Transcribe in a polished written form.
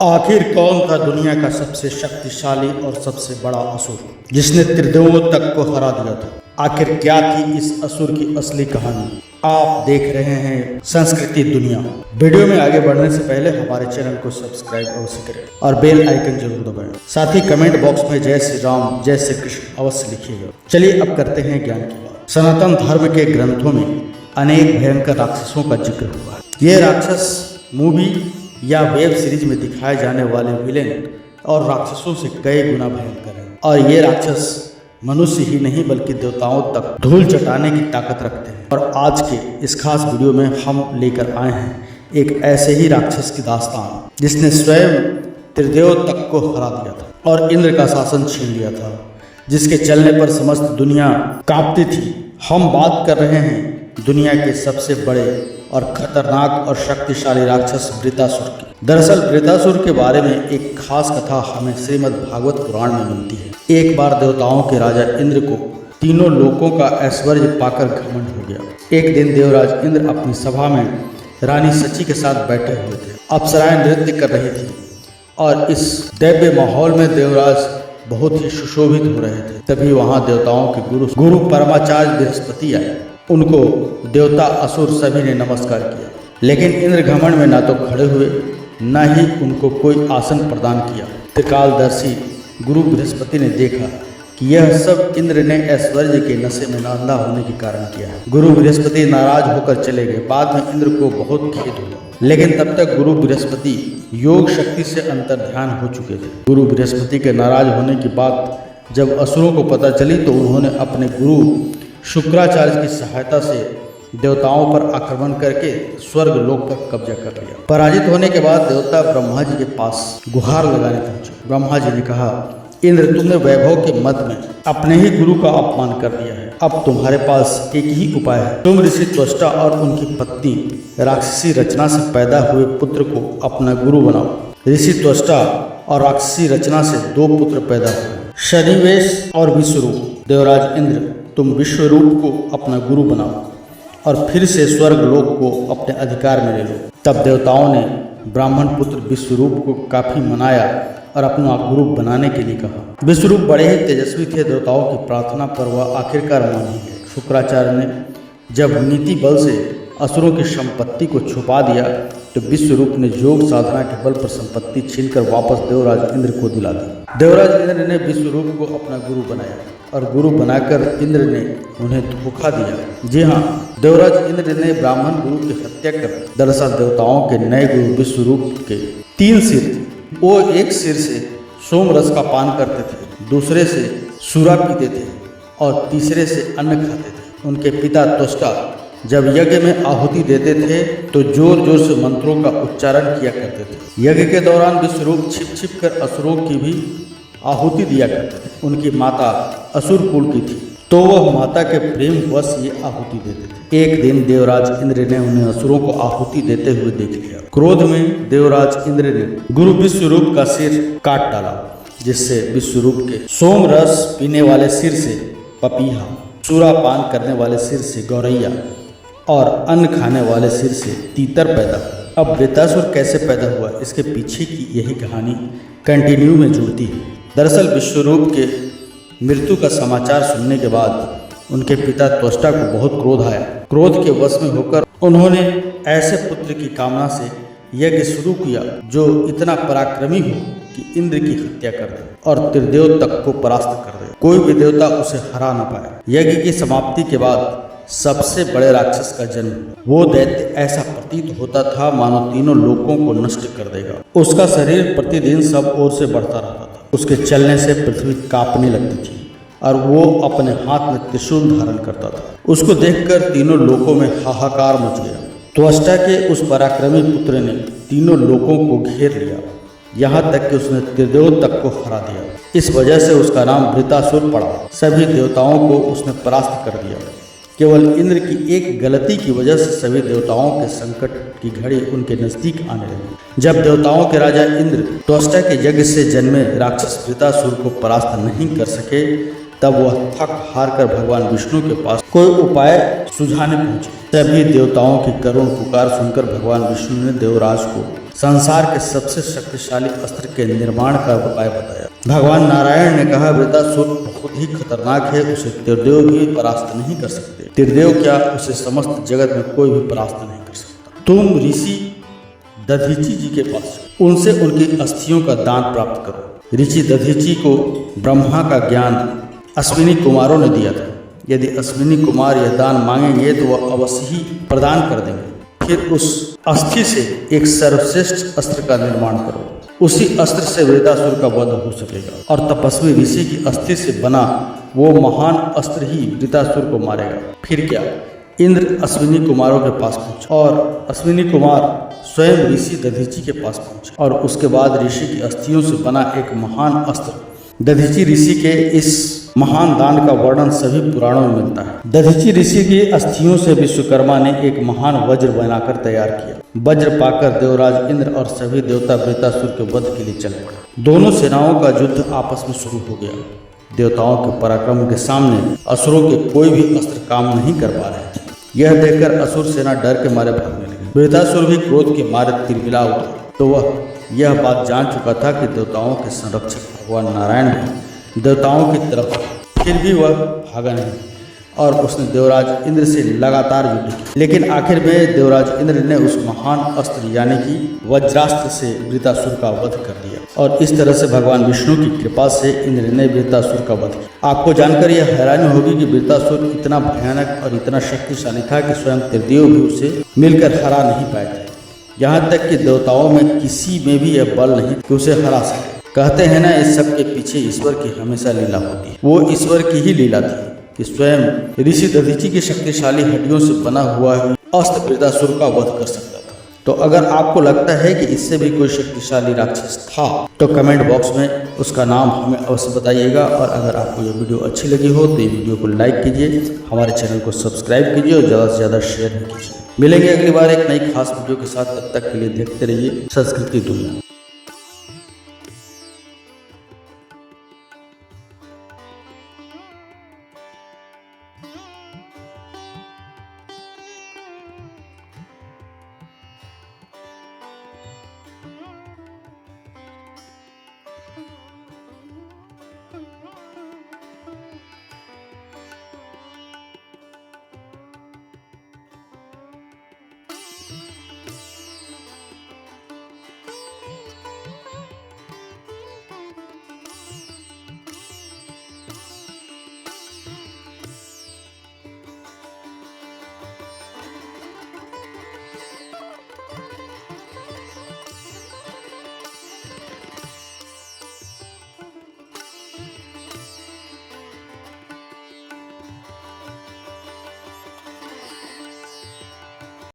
आखिर कौन था दुनिया का सबसे शक्तिशाली और सबसे बड़ा असुर जिसने त्रिदेवों तक को हरा दिया था। आखिर क्या थी इस असुर की असली कहानी। आप देख रहे हैं संस्कृति दुनिया। वीडियो में आगे बढ़ने से पहले हमारे चैनल को सब्सक्राइब अवश्य करें और बेल आइकन जरूर दबाएं। साथ ही कमेंट बॉक्स में जय श्री राम जय श्री कृष्ण अवश्य लिखिएगा। चलिए अब करते हैं ज्ञान की बात। सनातन धर्म के ग्रंथों में अनेक भयंकर राक्षसों का जिक्र हुआ है। ये राक्षस मूवी या वेब सीरीज में दिखाए जाने वाले विलेन और राक्षसों से कई गुना भयंकर है। और ये राक्षस मनुष्य ही नहीं बल्कि देवताओं तक धूल चटाने की ताकत रखते हैं। और आज के इस खास वीडियो में हम लेकर आए हैं एक ऐसे ही राक्षस की दास्तान जिसने स्वयं त्रिदेव तक को हरा दिया था और इंद्र का शासन छीन लिया था, जिसके चलने पर समस्त दुनिया कांपती थी। हम बात कर रहे हैं दुनिया के सबसे बड़े और खतरनाक और शक्तिशाली राक्षस वृत्रासुर की। दरअसल वृत्रासुर के बारे में एक खास कथा हमें श्रीमद् भागवत पुराण में मिलती है। एक बार देवताओं के राजा इंद्र को तीनों लोकों का ऐश्वर्य पाकर घमंड हो गया। एक दिन देवराज इंद्र अपनी सभा में रानी सची के साथ बैठे हुए थे। अप्सराएं नृत्य कर रही थी और इस दैव्य माहौल में देवराज बहुत ही सुशोभित हो रहे थे। तभी वहां देवताओं के गुरु परमाचार्य बृहस्पति आए। उनको देवता असुर सभी ने नमस्कार किया, लेकिन इंद्र घमंड में ना तो खड़े हुए न ही उनको कोई आसन प्रदान किया। त्रिकालदर्शी गुरु बृहस्पति ने देखा कि यह सब इंद्र ने ऐश्वर्य के नशे में अंधा होने के कारण किया है। गुरु बृहस्पति नाराज होकर चले गए। बाद में इंद्र को बहुत खेद हुआ, लेकिन तब तक गुरु बृहस्पति योग शक्ति से अंतर्ध्यान हो चुके थे। गुरु बृहस्पति के नाराज होने की बात जब असुरों को पता चली तो उन्होंने अपने गुरु शुक्राचार्य की सहायता से देवताओं पर आक्रमण करके स्वर्ग लोक पर कब्जा कर लिया। पराजित होने के बाद देवता ब्रह्मा जी के पास गुहार लगाने पहुंचे। ब्रह्मा जी ने कहा, इंद्र तुमने वैभव के मद में अपने ही गुरु का अपमान कर दिया है। अब तुम्हारे पास एक ही उपाय है। तुम ऋषि त्वष्टा और उनकी पत्नी राक्षसी रचना से पैदा हुए पुत्र को अपना गुरु बनाओ। ऋषि त्वष्टा और राक्षसी रचना से दो पुत्र पैदा हुए, शनिवेश और विश्वरूप। देवराज इंद्र तुम विश्वरूप को अपना गुरु बनाओ और फिर से स्वर्ग लोक को अपने अधिकार में ले लो। तब देवताओं ने ब्राह्मण पुत्र विश्वरूप को काफी मनाया और अपना गुरु बनाने के लिए कहा। विश्वरूप बड़े ही तेजस्वी थे। देवताओं की प्रार्थना पर वह आखिरकार मानी गए। शुक्राचार्य ने जब नीति बल से असुरों की संपत्ति को छुपा दिया तो विश्वरूप ने योग साधना के बल पर संपत्ति छीनकर वापस देवराज इंद्र को दिला दी। देवराज इंद्र ने विश्वरूप को अपना गुरु बनाया और गुरु बनाकर इंद्र ने उन्हें धोखा दिया। जी हाँ, देवराज इंद्र ने ब्राह्मण गुरु की हत्या कर दी। दरअसल देवताओं के नए गुरु विश्वरूप के 3 सिर थे। वो एक सिर से सोम रस का पान करते थे, दूसरे से सूरा पीते थे और तीसरे से अन्न खाते थे। उनके पिता त्वष्टा जब यज्ञ में आहुति देते थे तो जोर जोर से मंत्रों का उच्चारण किया करते थे। यज्ञ के दौरान विश्वरूप छिप छिप कर असुरों की भी आहुति दिया करते थे। उनकी माता असुर कुल की थी, तो वह माता के प्रेम वश ये आहुति देते थे। एक दिन देवराज इंद्र ने उन्हें असुरों को आहुति देते हुए देख लिया। क्रोध में देवराज इंद्र ने गुरु विश्वरूप का सिर काट डाला, जिससे विश्वरूप के सोम रस पीने वाले सिर से पपीहा, सूरा पान करने वाले सिर से गौरैया और अन्न खाने वाले सिर से तीतर पैदा हुआ। अब वृत्रासुर कैसे पैदा हुआ, इसके पीछे की यही कहानी कंटिन्यू में जुड़ती है। दरअसल विश्वरूप के मृत्यु का समाचार सुनने के बाद उनके पिता त्वष्टा को बहुत क्रोध आया। क्रोध के वश में होकर उन्होंने ऐसे पुत्र की कामना से यज्ञ शुरू किया जो इतना पराक्रमी हो कि इंद्र की हत्या कर दे और त्रिदेव तक को परास्त कर दे। कोई भी देवता उसे हरा न पाए। यज्ञ की समाप्ति के बाद सबसे बड़े राक्षस का जन्म। वो दैत्य ऐसा प्रतीत होता था मानो तीनों लोकों को नष्ट कर देगा। उसका शरीर प्रतिदिन सब ओर से बढ़ता रहता था। उसके चलने से पृथ्वी कांपने लगती थी और वो अपने हाथ में त्रिशूल धारण करता था। उसको देखकर तीनों लोकों में हाहाकार मच गया। त्वष्टा के उस पराक्रमी पुत्र ने तीनों लोकों को घेर लिया, यहाँ तक कि उसने त्रिदेव तक को हरा दिया। इस वजह से उसका नाम वृत्रासुर पड़ा। सभी देवताओं को उसने परास्त कर दिया। केवल इंद्र की एक गलती की वजह से सभी देवताओं के संकट की घड़ी उनके नजदीक आने लगी। जब देवताओं के राजा इंद्र त्वष्टा के यज्ञ से जन्मे राक्षस वृत्रासुर को परास्त नहीं कर सके, तब वह थक हार कर भगवान विष्णु के पास कोई उपाय सुझाने पहुंचे। सभी देवताओं की करुण पुकार सुनकर भगवान विष्णु ने देवराज को संसार के सबसे शक्तिशाली अस्त्र के निर्माण का उपाय बताया। भगवान नारायण ने कहा, वृतासुर बहुत ही खतरनाक है, उसे त्रिदेव भी परास्त नहीं कर सकते। त्रिदेव क्या, उसे समस्त जगत में कोई भी परास्त नहीं कर सकता। तुम ऋषि दधीची जी के पास उनसे उनकी अस्थियों का दान प्राप्त करो। ऋषि दधीची को ब्रह्मा का ज्ञान अश्विनी कुमारों ने दिया था। यदि अश्विनी कुमार यह दान मांगेंगे तो वह अवश्य ही प्रदान कर देंगे। फिर उस अस्थि से एक सर्वश्रेष्ठ अस्त्र का निर्माण करो। उसी अस्त्र से वृतासुर का वध हो सकेगा और तपस्वी ऋषि की अस्थि से बना वो महान अस्त्र ही वृतासुर को मारेगा। फिर क्या, इंद्र अश्विनी कुमारों के पास पहुंचा और अश्विनी कुमार स्वयं ऋषि दधीची के पास पहुंचे और उसके बाद ऋषि की अस्थियों से बना एक महान अस्त्र। दधीची ऋषि के इस महान दान का वर्णन सभी पुराणों में मिलता है। दधीची ऋषि की अस्थियों से विश्वकर्मा ने एक महान वज्र बनाकर तैयार किया। वज्र पाकर देवराज इंद्र और सभी देवता वृतासुर के वध के लिए चल पड़े। दोनों सेनाओं का युद्ध आपस में शुरू हो गया। देवताओं के पराक्रम के सामने असुरों के कोई भी अस्त्र काम नहीं कर पा रहे थे। यह देखकर असुर सेना डर के मारे भागने लगी। वृतासुर भी क्रोध के मारे तिलमिला उठा, तो वह यह बात जान चुका था कि देवताओं के संरक्षक भगवान नारायण भी देवताओं की तरफ, फिर भी वह भागा नहीं और उसने देवराज इंद्र से लगातार युद्ध किया। लेकिन आखिर में देवराज इंद्र ने उस महान अस्त्र यानी कि वज्रास्त्र से वृतासुर का वध कर दिया और इस तरह से भगवान विष्णु की कृपा से इंद्र ने वृतासुर का वध किया। आपको जानकर यह हैरानी होगी कि वृतासुर इतना भयानक और इतना शक्तिशाली था कि स्वयं त्रिदेव भी उसे मिलकर हरा नहीं पाए थे। यहाँ तक कि देवताओं में किसी में भी यह बल नहीं कि उसे हरा सके। कहते हैं ना, इस सब के पीछे ईश्वर की हमेशा लीला होती है। वो ईश्वर की ही लीला थी कि स्वयं ऋषि दधीची की शक्तिशाली हड्डियों से बना हुआ अस्त्र वृतासुर का वध कर सकता था। तो अगर आपको लगता है कि इससे भी कोई शक्तिशाली राक्षस था तो कमेंट बॉक्स में उसका नाम हमें अवश्य बताइएगा। और अगर आपको यह वीडियो अच्छी लगी हो तो ये वीडियो को लाइक कीजिए, हमारे चैनल को सब्सक्राइब कीजिए और ज़्यादा से ज़्यादा शेयर कीजिए। मिलेंगे अगली बार एक नई खास वीडियो के साथ। तब तक के लिए देखते रहिए संस्कृति दुनिया।